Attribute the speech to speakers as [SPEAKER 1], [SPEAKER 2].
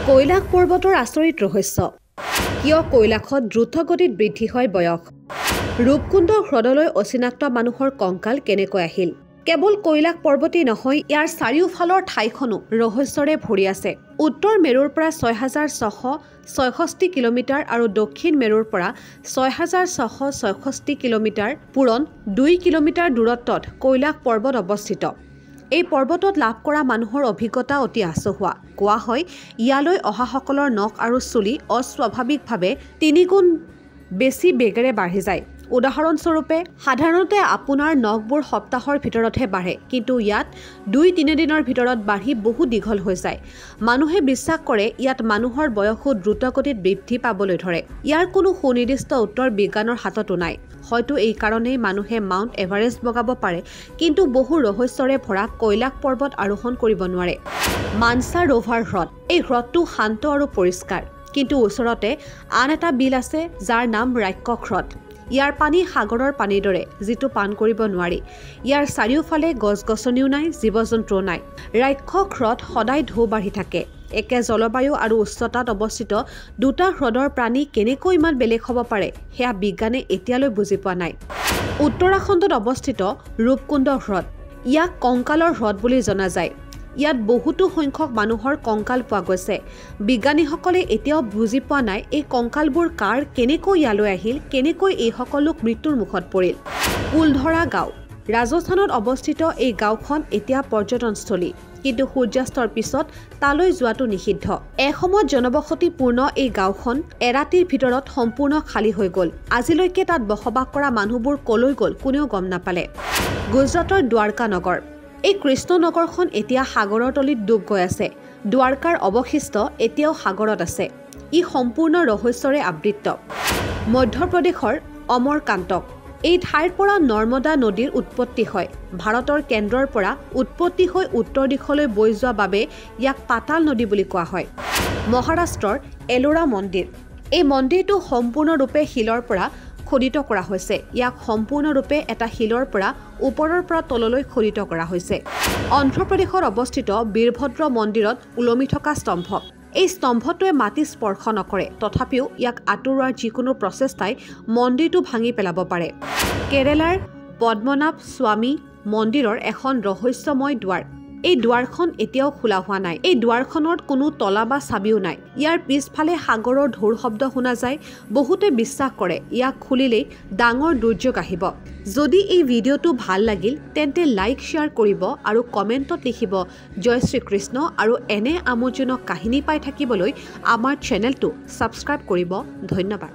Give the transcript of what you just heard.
[SPEAKER 1] কৈলাশ পৰ্বতৰ আচৰিত ৰহস্য কিয় কৈলাশত দ্ৰুতগতিত বৃদ্ধি হয় বয়স ৰূপকুণ্ড হ্ৰদলৈ অচিনাক্ত মানুহৰ কংকাল কেনেকৈ আহিল কেৱল কৈলাশ পৰ্বতেই নহয় ইয়াৰ চাৰিওফালৰ ঠাইখনো ৰহস্যৰে ভৰি আছে উত্তৰ মেৰুৰ পৰা 6666 কিলোমিটাৰ আৰু দক্ষিণ মেৰুৰ পৰা 6666 কিলোমিটাৰ পূৰণ 2 কিলোমিটাৰ দূৰত্বত কৈলাশ পৰ্বত অৱস্থিত এই পৰ্বতত লাভ কৰা মানুহৰ অভিজ্ঞতা অতি আচহুৱা কোৱা হয় ইয়ালৈ অহাসকলৰ নখ আৰু চুলি অস্বাভাৱিকভাৱে 3 গুণ বেছি বেগেৰে বাঢ়ি যায় উদাহৰণস্বৰূপে সাধাৰণতে আপোনাৰ নখবোৰ সপ্তাহৰ ভিতৰতহে বাঢ়ে কিন্তু ইয়াত 2-3 দিনৰ ভিতৰত বাঢ়ি বহু দীঘল হৈ যায় মানুহে বিশ্বাস কৰে ইয়াত মানুহৰ বয়সো দ্ৰুতগতিত বৃদ্ধি পাবলৈ ধৰে ইয়াৰ কোনো সুনিৰ্দিষ্ট উত্তৰ বিজ্ঞানৰ হাততো নাই হয়তো এই কাৰণেই মানুহে মাউণ্ট এভাৰেষ্ট বগাব পাৰে কিন্তু বহু ৰহস্যৰে ভৰা কৈলাশ পৰ্বত আৰোহণ কৰিব নোৱাৰে মানসা ৰোভাৰ হ্ৰদ এই হ্ৰদটো শান্ত আৰু পৰিষ্কাৰ কিন্তু ওচৰতে আন এটা বিল আছে যাৰ নাম ৰাক্ষস হ্ৰদ ইয়াৰ পানী সাগৰৰ পানীৰ দৰে যিটো পান কৰিব নোৱাৰি ইয়াৰ চাৰিওফালে গছ-গছনিও নাই জীৱ-জন্তুও নাই ৰাক্ষস হ্ৰদ সদায় ঢৌ বাঢ়ি থাকে একে জলবায়ু আৰু উচ্চতাত অৱস্থিত দুটা হ্ৰদৰ প্ৰাণী কেনেকৈ ইমান বেলেগ হ'ব পাৰে সেয়া বিজ্ঞানে এতিয়ালৈ বুজি পোৱা নাই উত্তৰাখণ্ডত অৱস্থিত ৰূপকুণ্ড হ্ৰদ ইয়াক কংকালৰ হ্ৰদ বুলি জনা যায় ইয়াত বহুতো সংখ্যক মানুহৰ কংকাল পোৱা গৈছে বিজ্ঞানীসকলে এতিয়াও বুজি পোৱা নাই এই কংকালবোৰ কাৰ কেনেকৈ ইয়ালৈ আহিল কেনেকৈ এই সকলো মৃত্যুৰ মুখত পৰিল কুলধৰা গাঁও ৰাজস্থানত অৱস্থিত এই গাঁওখন এতিয়া পৰ্যটনস্থলী কিন্তু সূৰ্যাস্তৰ পিছত তালৈ যোৱাটো নিষিদ্ধ এসময়ত জনবসতিপূৰ্ণ এই গাঁওখন এৰাতিৰ ভিতৰত সম্পূৰ্ণ খালী হৈ গ'ল আজিলৈকে তাত বসবাস কৰা মানুহবোৰ কলৈ গ'ল কোনেও গম নাপালে গুজৰাটৰ দ্বাৰকা নগৰ এই কৃষ্ণনগৰখন এতিয়া সাগৰৰ তলিত ডুব গৈ আছে দ্বাৰকাৰ অৱশিষ্ট এতিয়াও সাগৰত আছে ই সম্পূৰ্ণ ৰহস্যৰে আবৃত মধ্যপ্ৰদেশৰ অমৰকান্তক এই ঠাইৰ পৰা নৰ্মদা নদীৰ উৎপত্তি হয় ভাৰতৰ কেন্দ্ৰৰ পৰা উৎপত্তি হৈ উত্তৰ দিশলৈ বৈ যোৱা বাবে ইয়াক পাতাল নদী বুলি কোৱা হয় মহাৰাষ্ট্ৰৰ এলোৰা মন্দিৰ এই মন্দিৰটো সম্পূৰ্ণৰূপে শিলৰ পৰা খোদিত কৰা হৈছে ইয়াক সম্পূৰ্ণৰূপে এটা শিলৰ পৰা ওপৰৰ পৰা তললৈ খোদিত কৰা হৈছে অন্ধ্ৰপ্ৰদেশত অৱস্থিত বীৰভদ্ৰ মন্দিৰত ওলমি থকা স্তম্ভ এই স্তম্ভটোৱে মাটি স্পৰ্শ নকৰে তথাপিও ইয়াক আঁতৰোৱাৰ যিকোনো প্ৰচেষ্টাই মন্দিৰটো ভাঙি পেলাব পাৰে কেৰেলাৰ পদ্মনাভ স্বামী মন্দিৰৰ এখন ৰহস্যময় দুৱাৰ এই দুৱাৰখন এতিয়াও খোলা হোৱা নাই এই দুৱাৰখনত কোনো তলা বা চাবিও নাই ইয়াৰ পিছফালে সাগৰৰ ঢৌৰ শব্দ শুনা যায় বহুতে বিশ্বাস কৰে ইয়াক খুলিলেই ডাঙৰ দুৰ্যোগ আহিব যদি এই ভিডিঅ'টো ভাল লাগিল তেন্তে লাইক শ্বেয়াৰ কৰিব আৰু কমেণ্টত লিখিব জয় শ্ৰীকৃষ্ণ আৰু এনে আমোদজনক কাহিনী পাই থাকিবলৈ আমাৰ চেনেলটো ছাবস্ক্ৰাইব কৰিব ধন্যবাদ